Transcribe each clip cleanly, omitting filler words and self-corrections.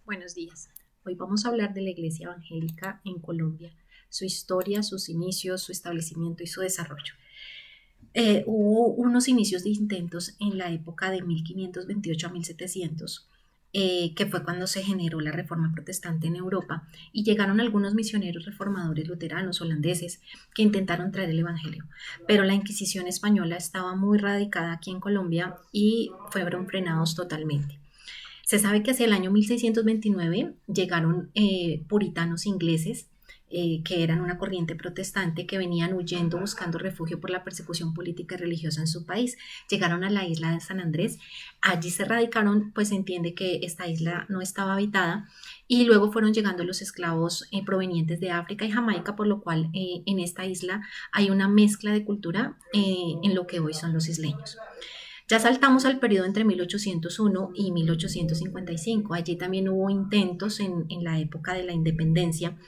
Buenos días. Hoy vamos a hablar de la Iglesia Evangélica en Colombia, su historia, sus inicios, su establecimiento y su desarrollo. Hubo unos inicios de intentos en la época de 1528 a 1700, que fue cuando se generó la Reforma Protestante en Europa, y llegaron algunos misioneros reformadores luteranos holandeses que intentaron traer el Evangelio. Pero la Inquisición española estaba muy radicada aquí en Colombia y fueron frenados totalmente. Se sabe que hacia el año 1629 llegaron puritanos ingleses que eran una corriente protestante que venían huyendo buscando refugio por la persecución política y religiosa en su país. Llegaron a la isla de San Andrés, allí se radicaron, pues se entiende que esta isla no estaba habitada y luego fueron llegando los esclavos provenientes de África y Jamaica, por lo cual en esta isla hay una mezcla de cultura en lo que hoy son los isleños. Ya saltamos al periodo entre 1801 y 1855. Allí también hubo intentos en la época de la independencia,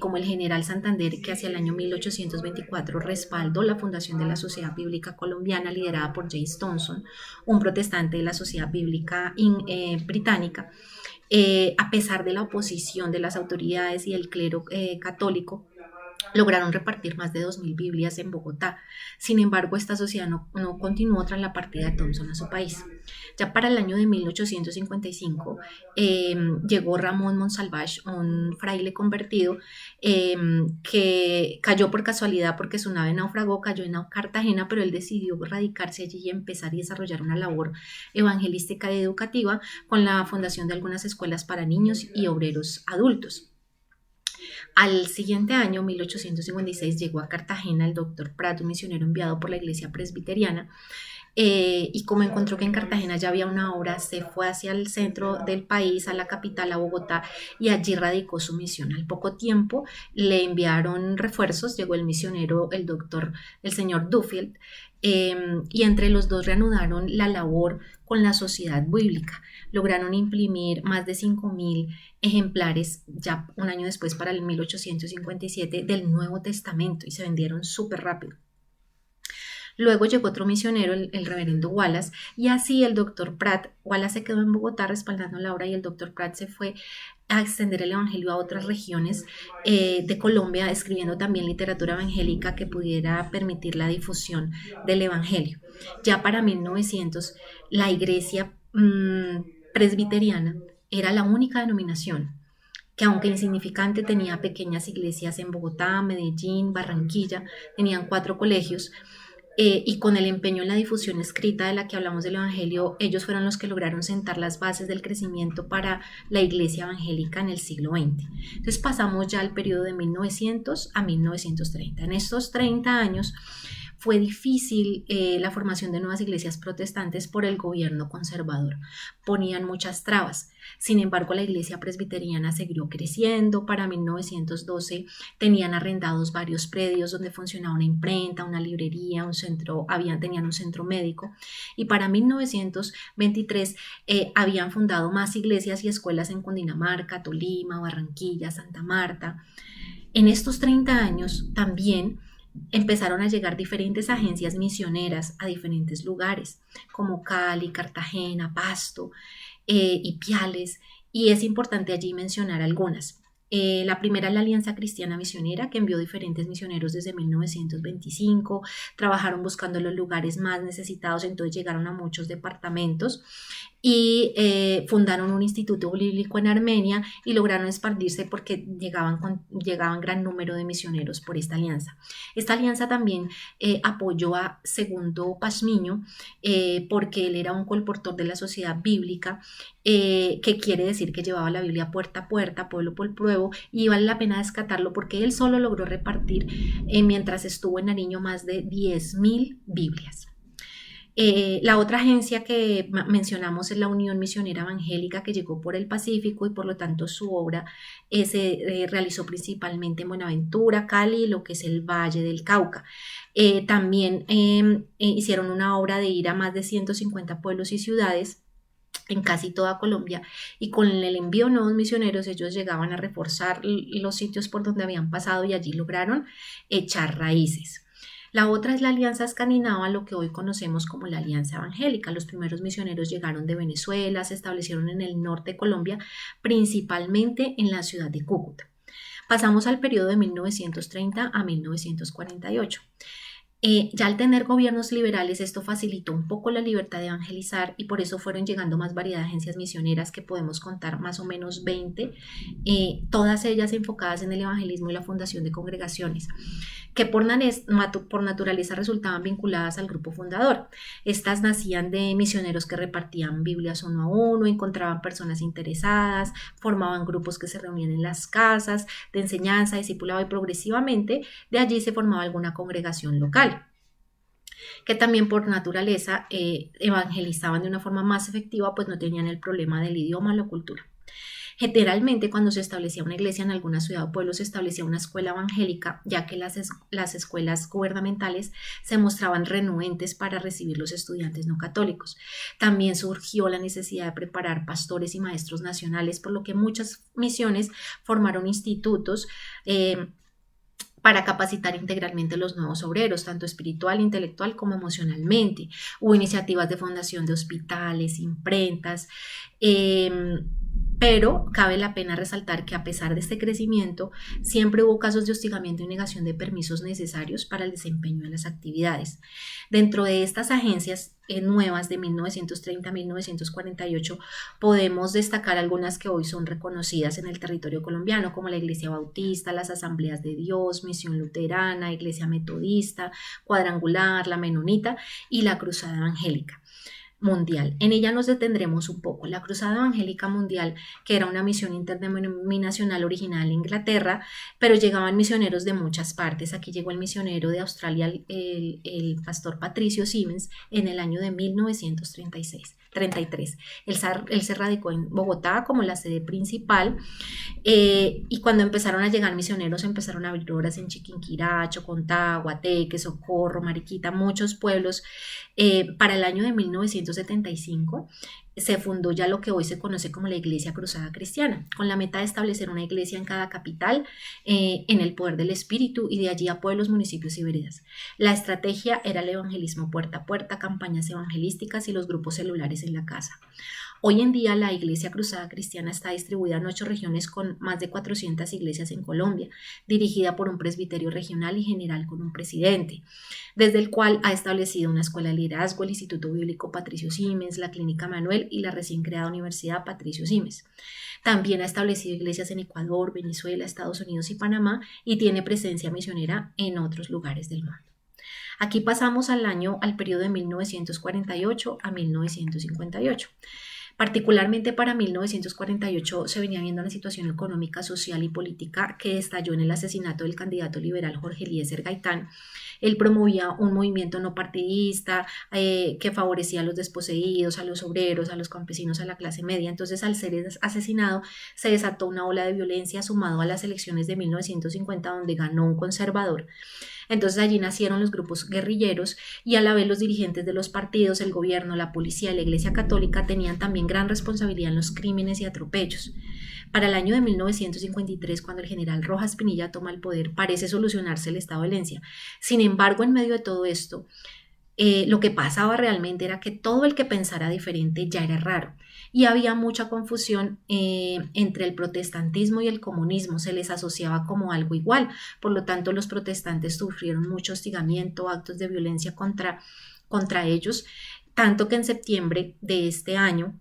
como el general Santander, que hacia el año 1824 respaldó la fundación de la Sociedad Bíblica Colombiana liderada por James Thompson, un protestante de la Sociedad Bíblica británica. A pesar de la oposición de las autoridades y el clero católico, lograron repartir más de 2.000 Biblias en Bogotá. Sin embargo, esta sociedad no continuó tras la partida de Thompson a su país. Ya para el año de 1855 llegó Ramón Monsalvage, un fraile convertido que cayó por casualidad porque su nave naufragó, cayó en Cartagena, pero él decidió radicarse allí y empezar y desarrollar una labor evangelística y educativa con la fundación de algunas escuelas para niños y obreros adultos. Al siguiente año, 1856, llegó a Cartagena el doctor Prat, un misionero enviado por la iglesia presbiteriana, y como encontró que en Cartagena ya había una obra, se fue hacia el centro del país, a la capital, a Bogotá, y allí radicó su misión. Al poco tiempo le enviaron refuerzos, llegó el misionero, el señor Duffield, y entre los dos reanudaron la labor con la sociedad bíblica. Lograron imprimir más de 5.000 ejemplares ya un año después, para el 1857, del Nuevo Testamento, y se vendieron súper rápido. Luego llegó otro misionero, el reverendo Wallace, y así el doctor Pratt. Wallace se quedó en Bogotá respaldando la obra y el doctor Pratt se fue a extender el evangelio a otras regiones de Colombia, escribiendo también literatura evangélica que pudiera permitir la difusión del evangelio. Ya para 1900, la iglesia presbiteriana era la única denominación que, aunque insignificante, tenía pequeñas iglesias en Bogotá, Medellín, Barranquilla, tenían 4 colegios, y con el empeño en la difusión escrita de la que hablamos del Evangelio, ellos fueron los que lograron sentar las bases del crecimiento para la iglesia evangélica en el siglo XX. Entonces pasamos ya al periodo de 1900 a 1930. En estos 30 años fue difícil la formación de nuevas iglesias protestantes por el gobierno conservador. Ponían muchas trabas. Sin embargo, la iglesia presbiteriana siguió creciendo. Para 1912 tenían arrendados varios predios donde funcionaba una imprenta, una librería, tenían un centro médico. Y para 1923 habían fundado más iglesias y escuelas en Cundinamarca, Tolima, Barranquilla, Santa Marta. En estos 30 años también empezaron a llegar diferentes agencias misioneras a diferentes lugares, como Cali, Cartagena, Pasto, Ipiales, y es importante allí mencionar algunas. La primera es la Alianza Cristiana Misionera, que envió diferentes misioneros desde 1925, trabajaron buscando los lugares más necesitados, entonces llegaron a muchos departamentos y fundaron un instituto bíblico en Armenia y lograron expandirse porque llegaban gran número de misioneros por esta alianza. Esta alianza también apoyó a Segundo Pazmiño, porque él era un colportor de la sociedad bíblica, que quiere decir que llevaba la Biblia puerta a puerta, pueblo por pueblo, y vale la pena descatarlo porque él solo logró repartir, mientras estuvo en Nariño, más de 10.000 Biblias. La otra agencia que mencionamos es la Unión Misionera Evangélica, que llegó por el Pacífico y por lo tanto su obra se realizó principalmente en Buenaventura, Cali y lo que es el Valle del Cauca. También hicieron una obra de ir a más de 150 pueblos y ciudades en casi toda Colombia, y con el envío de nuevos misioneros ellos llegaban a reforzar los sitios por donde habían pasado y allí lograron echar raíces. La otra es la Alianza Escandinava, lo que hoy conocemos como la Alianza Evangélica. Los primeros misioneros llegaron de Venezuela, se establecieron en el norte de Colombia, principalmente en la ciudad de Cúcuta. Pasamos al periodo de 1930 a 1948. Ya al tener gobiernos liberales, esto facilitó un poco la libertad de evangelizar y por eso fueron llegando más variedad de agencias misioneras que podemos contar más o menos 20, todas ellas enfocadas en el evangelismo y la fundación de congregaciones, que por naturaleza resultaban vinculadas al grupo fundador. Estas nacían de misioneros que repartían Biblias uno a uno, encontraban personas interesadas, formaban grupos que se reunían en las casas de enseñanza, discipulado y progresivamente de allí se formaba alguna congregación local, que también por naturaleza evangelizaban de una forma más efectiva, pues no tenían el problema del idioma o la cultura. Generalmente, cuando se establecía una iglesia en alguna ciudad o pueblo, se establecía una escuela evangélica, ya que las escuelas gubernamentales se mostraban renuentes para recibir los estudiantes no católicos. También surgió la necesidad de preparar pastores y maestros nacionales, por lo que muchas misiones formaron institutos para capacitar integralmente a los nuevos obreros, tanto espiritual, intelectual como emocionalmente. Hubo iniciativas de fundación de hospitales, imprentas, pero cabe la pena resaltar que a pesar de este crecimiento, siempre hubo casos de hostigamiento y negación de permisos necesarios para el desempeño de las actividades. Dentro de estas agencias nuevas de 1930 a 1948 podemos destacar algunas que hoy son reconocidas en el territorio colombiano, como la Iglesia Bautista, las Asambleas de Dios, Misión Luterana, Iglesia Metodista, Cuadrangular, la Menonita y la Cruzada Evangélica Mundial. En ella nos detendremos un poco. La Cruzada Evangélica Mundial, que era una misión interdenominacional original en Inglaterra, pero llegaban misioneros de muchas partes. Aquí llegó el misionero de Australia, el pastor Patricio Siemens, en el año de 1933. Él se radicó en Bogotá como la sede principal, y cuando empezaron a llegar misioneros empezaron a abrir obras en Chiquinquirá, Chocontá, Guateque, Socorro, Mariquita, muchos pueblos. Para el año de 1975 se fundó ya lo que hoy se conoce como la Iglesia Cruzada Cristiana, con la meta de establecer una iglesia en cada capital, en el poder del Espíritu, y de allí a pueblos, municipios y veredas. La estrategia era el evangelismo puerta a puerta, campañas evangelísticas y los grupos celulares en la casa. Hoy en día la Iglesia Cruzada Cristiana está distribuida en 8 regiones con más de 400 iglesias en Colombia, dirigida por un presbiterio regional y general con un presidente, desde el cual ha establecido una escuela de liderazgo, el Instituto Bíblico Patricio Siemens, la Clínica Manuel y la recién creada Universidad Patricio Siemens. También ha establecido iglesias en Ecuador, Venezuela, Estados Unidos y Panamá y tiene presencia misionera en otros lugares del mundo. Aquí pasamos al periodo de 1948 a 1958. Particularmente para 1948 se venía viendo una situación económica, social y política que estalló en el asesinato del candidato liberal Jorge Eliezer Gaitán. Él promovía un movimiento no partidista que favorecía a los desposeídos, a los obreros, a los campesinos, a la clase media. Entonces, al ser asesinado, se desató una ola de violencia sumado a las elecciones de 1950, donde ganó un conservador. Entonces allí nacieron los grupos guerrilleros y a la vez los dirigentes de los partidos, el gobierno, la policía y la Iglesia Católica tenían también gran responsabilidad en los crímenes y atropellos. Para el año de 1953, cuando el general Rojas Pinilla toma el poder, parece solucionarse el estado de violencia. Sin embargo, en medio de todo esto, lo que pasaba realmente era que todo el que pensara diferente ya era raro y había mucha confusión entre el protestantismo y el comunismo, se les asociaba como algo igual, por lo tanto los protestantes sufrieron mucho hostigamiento, actos de violencia contra ellos, tanto que en septiembre de este año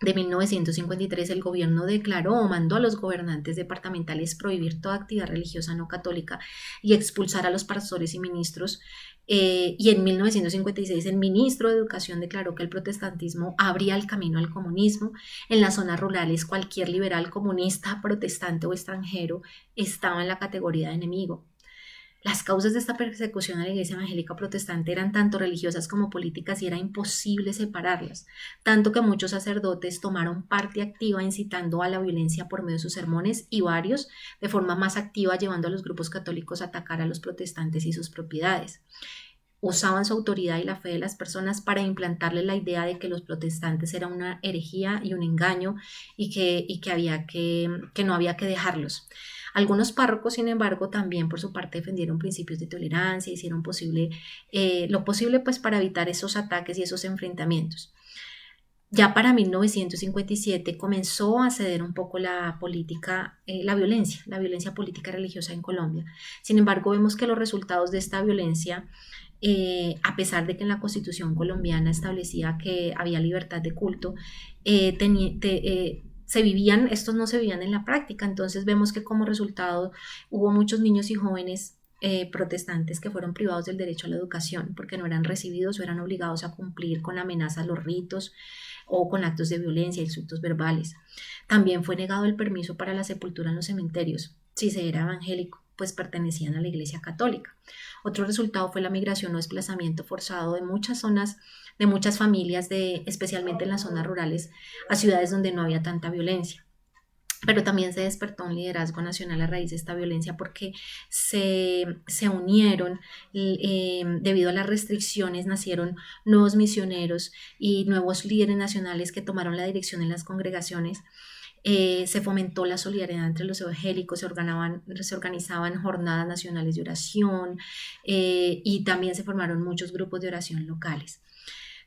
de 1953 el gobierno declaró o mandó a los gobernantes departamentales prohibir toda actividad religiosa no católica y expulsar a los pastores y ministros, y en 1956 el ministro de Educación declaró que el protestantismo abría el camino al comunismo. En las zonas rurales cualquier liberal, comunista, protestante o extranjero estaba en la categoría de enemigo. Las causas de esta persecución a la Iglesia Evangélica Protestante eran tanto religiosas como políticas y era imposible separarlas, tanto que muchos sacerdotes tomaron parte activa incitando a la violencia por medio de sus sermones y varios de forma más activa llevando a los grupos católicos a atacar a los protestantes y sus propiedades. Usaban su autoridad y la fe de las personas para implantarle la idea de que los protestantes eran una herejía y un engaño y que no había que dejarlos. Algunos párrocos, sin embargo, también por su parte defendieron principios de tolerancia, hicieron lo posible pues para evitar esos ataques y esos enfrentamientos. Ya para 1957 comenzó a ceder un poco la política, la violencia política religiosa en Colombia. Sin embargo, vemos que los resultados de esta violencia, a pesar de que en la Constitución colombiana establecía que había libertad de culto, estos no se vivían en la práctica. Entonces vemos que como resultado hubo muchos niños y jóvenes protestantes que fueron privados del derecho a la educación porque no eran recibidos o eran obligados a cumplir con amenazas a los ritos o con actos de violencia, insultos verbales. También fue negado el permiso para la sepultura en los cementerios, si se era evangélico, pues pertenecían a la Iglesia Católica. Otro resultado fue la migración o desplazamiento forzado de muchas zonas, de muchas familias, especialmente en las zonas rurales, a ciudades donde no había tanta violencia. Pero también se despertó un liderazgo nacional a raíz de esta violencia porque se unieron, debido a las restricciones, nacieron nuevos misioneros y nuevos líderes nacionales que tomaron la dirección en las congregaciones. Se fomentó la solidaridad entre los evangélicos, se organizaban jornadas nacionales de oración, y también se formaron muchos grupos de oración locales.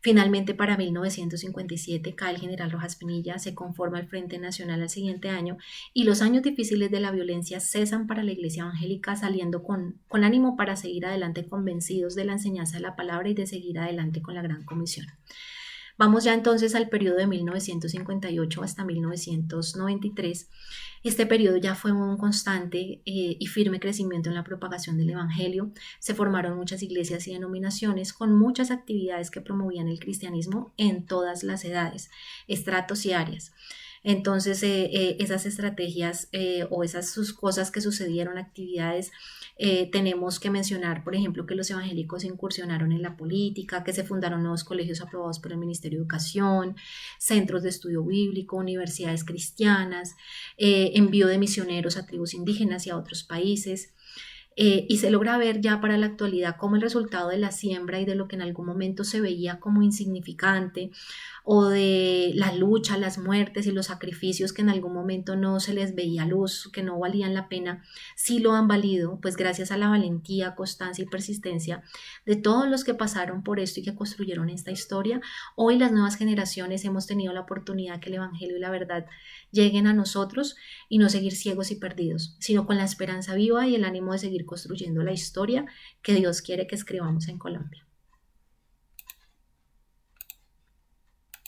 Finalmente, para 1957 cae el general Rojas Pinilla, se conforma el Frente Nacional al siguiente año y los años difíciles de la violencia cesan para la Iglesia Evangélica, saliendo con ánimo para seguir adelante, convencidos de la enseñanza de la palabra y de seguir adelante con la Gran Comisión. Vamos ya entonces al periodo de 1958 hasta 1993. Este periodo ya fue un constante y firme crecimiento en la propagación del Evangelio. Se formaron muchas iglesias y denominaciones con muchas actividades que promovían el cristianismo en todas las edades, estratos y áreas. Entonces, esas estrategias o esas sus cosas que sucedieron, actividades, tenemos que mencionar, por ejemplo, que los evangélicos incursionaron en la política, que se fundaron nuevos colegios aprobados por el Ministerio de Educación, centros de estudio bíblico, universidades cristianas, envío de misioneros a tribus indígenas y a otros países. Y se logra ver ya para la actualidad como el resultado de la siembra y de lo que en algún momento se veía como insignificante, o de la lucha, las muertes y los sacrificios que en algún momento no se les veía luz, que no valían la pena, sí lo han valido, pues gracias a la valentía, constancia y persistencia de todos los que pasaron por esto y que construyeron esta historia. Hoy las nuevas generaciones hemos tenido la oportunidad que el Evangelio y la verdad lleguen a nosotros y no seguir ciegos y perdidos, sino con la esperanza viva y el ánimo de seguir construyendo la historia que Dios quiere que escribamos en Colombia.